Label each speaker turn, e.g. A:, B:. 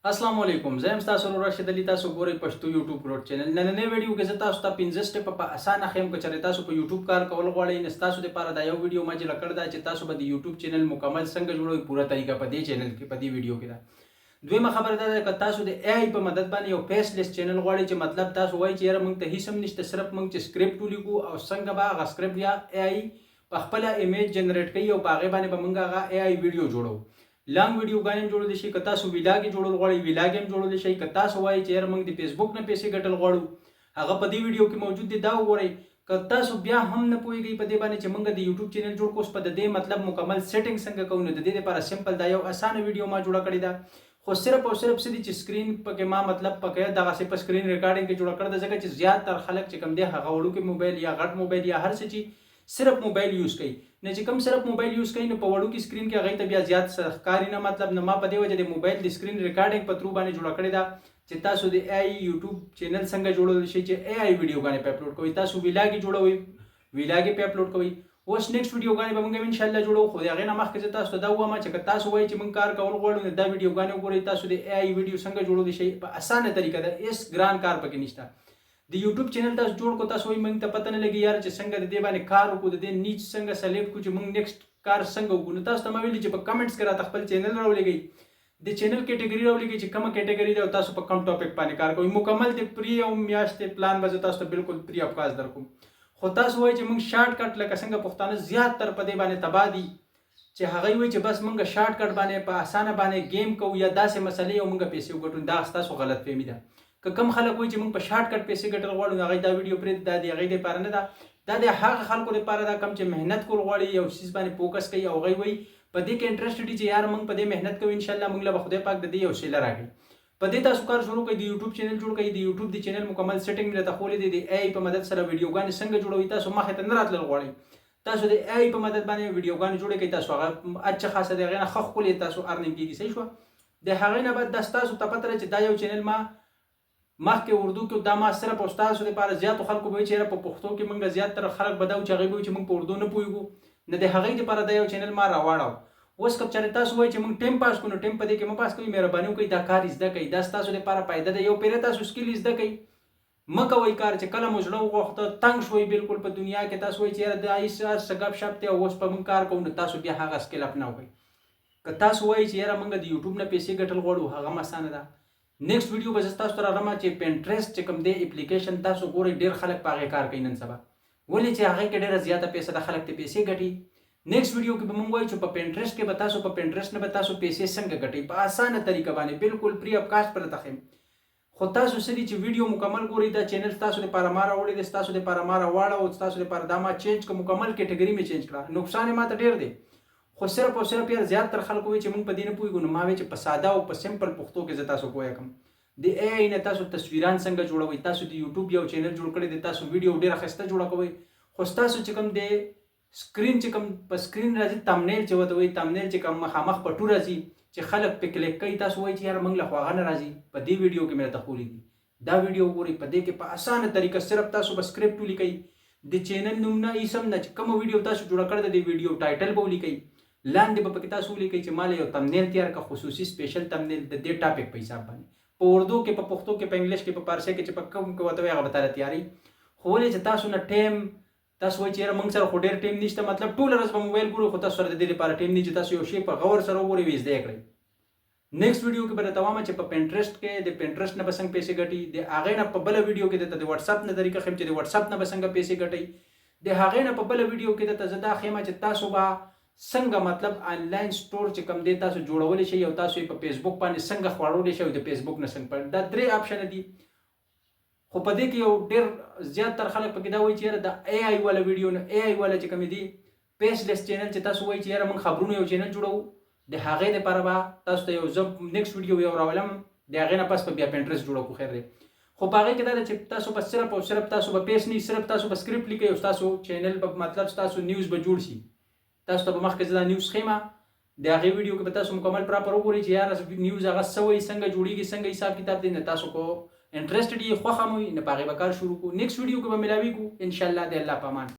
A: السلام علیکم. زه یم ستاسو ورور راشد علي. تاسو ګورئ پښتو یوټیوب ګروډ چینل. نننۍ ویډیو کې زه تاسو ته 15 سټیپه په اسانه ښیم که چېرې تاسو په یوټیوب کار کول غواړئ. نو ستاسو دپاره دا یو ویډیو ما جوړه کړې ده چې تاسو به د یوټیوب چینل مکمل څنګه جوړوئ پوره طریقه په دې چینل کې په دې ویډیو کې ده. دویمه خبره دا ده که تاسو د AI په مدد باندې یو فیسلیس چینل غواړئ چې مطلب تاسو وایئ چې یاره موږ ته هیڅ هم نشته، صرف موږ چې سکرپټ ولیکو او څنګه به هغه سکرپټ یا AI په خپله ایمیج جنریټ کوي او په هغې باندې به موږ هغه AI ویډیو جوړو. لانګ ویډیوګانې هم جوړولی شي. که تاسو ویلاګ یې جوړول غواړئ ویلاګ هم جوړولی شئ. که تاسو وایئ چې یاره موږ د فیسبوک نه پیسې ګټل غواړو هغه په دې ویډیو کې موجود دی، دا وګورئ. که تاسو بیا هم نه پوهېږئ په دې باندې چې موږ د یوټیوب چینل جوړ کړو، اوس په د دې مطلب مکمل سیټینګ څنګه کوو، نو د دې لپاره سمپل دا یو اسانه ویډیو ما جوړه کړې ده. خو صرف او صرف څه دي چې سکرین پکې ما مطلب پکې دغسې په سکرین ریکارډینګ کې جوړه کړې ده، ځکه چې زیاتره خلک چې کوم دی هغه وړوکی موبایل یا غټ موبایل یا هر څه چې صرف موبایل یوز کوي. نه چې کوم صرف موبایل یوز کوي نو په وړوکي سکرین کې هغوی ته بیا زیات ښکاري نه. مطلب نه ما په دې وجه د موبایل د سکرین ریکارډینګ په ترو باندې جوړه کړې ده چې تاسو د AI یوټیوب چینل څنګه جوړولی شئ چې AI ویډیوګانې په اپلوډ کوئ. تاسو ویلاګ جوړوئ ویلاګ په اپلوډ کوئ. اوس نیکسټ ویډیوګانې به موږ انشاءالله جوړو. خو د هغې نه مخکې زه تاسو ته دا ووایم چې که تاسو وایئ چې موږ کار کول غواړو نو دا ویډیوګانې وګورئ. تاسو د AI ویډیو څنګه جوړولی شئ په اسانه طریقه ده، هېڅ ګران کار پکې نشته. د یوټیوب چینل تاسو جوړ کړو، تاسو وایئ موږ ته پته نه لګي یاره چې څنګه د دې باندې کار وکړو، د دې نیچ څنګه سلیکټ کړو چې موږ نیکسټ کار څنګه وکړو. نو تاسو ته ما ویلي چې په کمنټس کې راته خپل چینل راولېږئ، د چینل کیټګري راولېږئ چې کومه کیټګري ده او تاسو په کوم ټاپک باندې کار کوئ. مکمل د پري او میاشتې پلان به زه تاسو ته بالکل پري اف کاست درکوم. خو تاسو وایئ چې موږ شارټ کټ لکه څنګه پښتانه زیات تر په دې باندې تباه دي چې هغوی وایي چې بس موږ شارټ کټ باندې په اسانه باندې گیم کوو یا داسې مسلې او موږ پیسې وګټو. دا ستاسو غلط فهمي ده. که کوم خلک وایي چې موږ په شارټ کټ پیسې ګټل غواړو نو هغوی دا ویډیو پرېږدي. دا د هغوی دپاره نه ده، دا د هغه خلکو لپاره ده کوم چې محنت کول غواړي، یو څیز باندې فوکس کوي او هغوی وایي په دې کې انټرسټ دي چې یار موږ په دې محنت کوو، انشاءالله موږ له به خدای پاک د دې یو صله راکړي. په دې تاسو کار شروع کړئ، د یوټیوب چینل جوړ کړئ. د یوټیوب د چینل مکمل سیټینګ مې درته ښوولی دی. د AI په مدد سره ویډیوګانې څنګه جوړوئ. تاسو مخې ته نه راتلل غواړئ، تاسو د AI په مدد باندې ویډیوګانې جوړې کړئ. تاسو هغه اچه خاصه د هغې نه ښه ښکلې تاسو ارنینګ کېږي. صحیح شوه. د هغې نه بعد دا ستاسو ته پته ده چې دا یو چینل ما مخکې اردو کې دا ما صرف او ستاسو لپاره زیاتو خلکو به وایي چې یاره په پښتو کې موږ زیاتره خلک به دا وایي چې هغوی به وایي چې موږ په اردو نه پوهېږو. نو د هغوی لپاره دا یو چینل ما راواړو. اوس که چېرې تاسو وایئ چې موږ ټایم پاس کړو نو ټایم په دې کې مه پاس کوئ، مهرباني وکړئ دا کار زده کړئ. دا ستاسو لپاره فایده ده. یو پیره تاسو سکیل زده کړئ، مه کوئ کار چې کله مو زړه وغوښته تنګ شوئ بالکل په دنیا کې، تاسو وایئ چې یاره دا هېڅ څه ګپ شپ دی او اوس به موږ کار کوو، نو تاسو بیا هغه سکیل اپناو کړئ. که تاسو وایئ چې یاره موږ د یوټیوب نه پیسې ګټل غواړو هغه هم اسانه ده. نیکسټ ویډیو به زه تاسو ته راوړم چې پینټرسټ چې کوم دی اپلیکیشن تاسو ګورئ ډېر خلک په هغې کار کوي نن سبا، ولې چې هغې کې ډېره زیاته پیسه ده، خلک ترې پیسې ګټي. نیکسټ ویډیو کې به موږ وایو چې په پینټرسټ کې به تاسو په پینټرسټ نه به تاسو پیسې څنګه ګټئ په اسانه طریقه باندې بالکل فری اف کاسټ پر درته ښیم. خو تاسو څه دي چې ویډیو مکمل ګورئ. دا چینل ستاسو لپاره ما راوړی دی، ستاسو لپاره ما راواړه او ستاسو لپاره دا ما چینج کړه، مکمل کیټګري مې چینج کړه. نقصان یې ما ته ډېر دی، خو صرف او صرف یار زیاتره خلکو وایي چې موږ په دې نه پوهېږو. نو ما وایي چې په ساده او په سمپل پښتو کې زه تاسو پوهه کړم. د AI نه تاسو تصویران څنګه جوړوئ. تاسو د یوټیوب یو چینل جوړ کړی دی، تاسو ویډیو ډېره ښایسته جوړه کوئ، خو ستاسو چې کوم دی سکرین چې کوم په سکرین راځي تمنیل چې ورته وایي، تمنیل چې کوم مخامخ په ټو راځي چې خلک پې کلیک کوي، تاسو وایي چې یاره موږ له خو هغه نه راځي. په دې ویډیو کې مې درته ښوولی دي، دا ویډیو وګورئ. په دې کې په اسانه طریقه صرف تاسو به سکرپټ ولیکئ، د چینل نوم نه هېڅ هم نه، چې کومه ویډیو تاسو جوړه کړې ده د ویډیو ټایټل به ولیکئ، لاندې به پکې تاسو ولیکئ چې ما له یو تمنیل تیار کړه، خصوصي سپیشل تمنیل د دې ټاپک په حساب باندې، په اردو کې، په پښتو کې، په انګلیش کې، په فارسي کې چې په کوم کې ورته وایي هغه به تاله تیارئ. خو ولې چې تاسو نه ټایم، تاسو وایئ چې یاره موږ سره خو ډېر ټایم نشته، مطلب ټوله ورځ به موبایل ګورو، خو تاسو سره د دې لپاره ټایم نه چې تاسو یو شی په غور سره وګورئ او زده یې کړئ. نیکسټ ویډیو کې به درته وایم چې په پینټرسټ کې د پینټرسټ نه به څنګه پیسې ګټئ، د هغې نه په بله ویډیو کې درته د وټساپ نه طریقه ښیم چې د وټساپ نه به څنګه پیسې ګټئ، د هغې نه په بله ویډیو کې درته زه دا ښیم چې تاسو به څنګه مطلب آنلاین سټور چې کوم دی تاسو جوړولی شئ او تاسو یې په فیسبوک باندې څنګه خواړولی شئ او د فیسبوک نه څنګه دا 3 آپشنه دي. خو په دې کې یو ډېر زیاتره خلک پکې دا وایي چې یاره د AI والا ویډیو نه، AI والا چې کومې دي فیسلیس چینل چې تاسو وایئ چې یاره موږ خبرونو یو چینل جوړوو، د هغې دپاره به تاسو ته یو زه نیکسټ ویډیو یو راولم، د هغې نه پس به بیا پینټرسټ جوړه کړو. خیر دی. خو په هغې کې دا ده چې تاسو به صرف او صرف تاسو به پیس نه، صرف تاسو به سکرپټ لیکئ او ستاسو چینل به مطلب ستاسو نیوز به جوړ شي. تاسو ته به مخکې زه دا نیوز ښیم، د هغې ویډیو کې به تاسو مکمل پراپر وګورئ چې یاره نیوز هغه څه وایي، څنګه جوړېږي، څنګه حساب کتاب دی. نه تاسو کو انټرسټډ یې خوښه مو وي، نه په هغې به کار شروع کړو. نیکسټ ویډیو کې به ملاویږو انشاءالله. د الله په امان.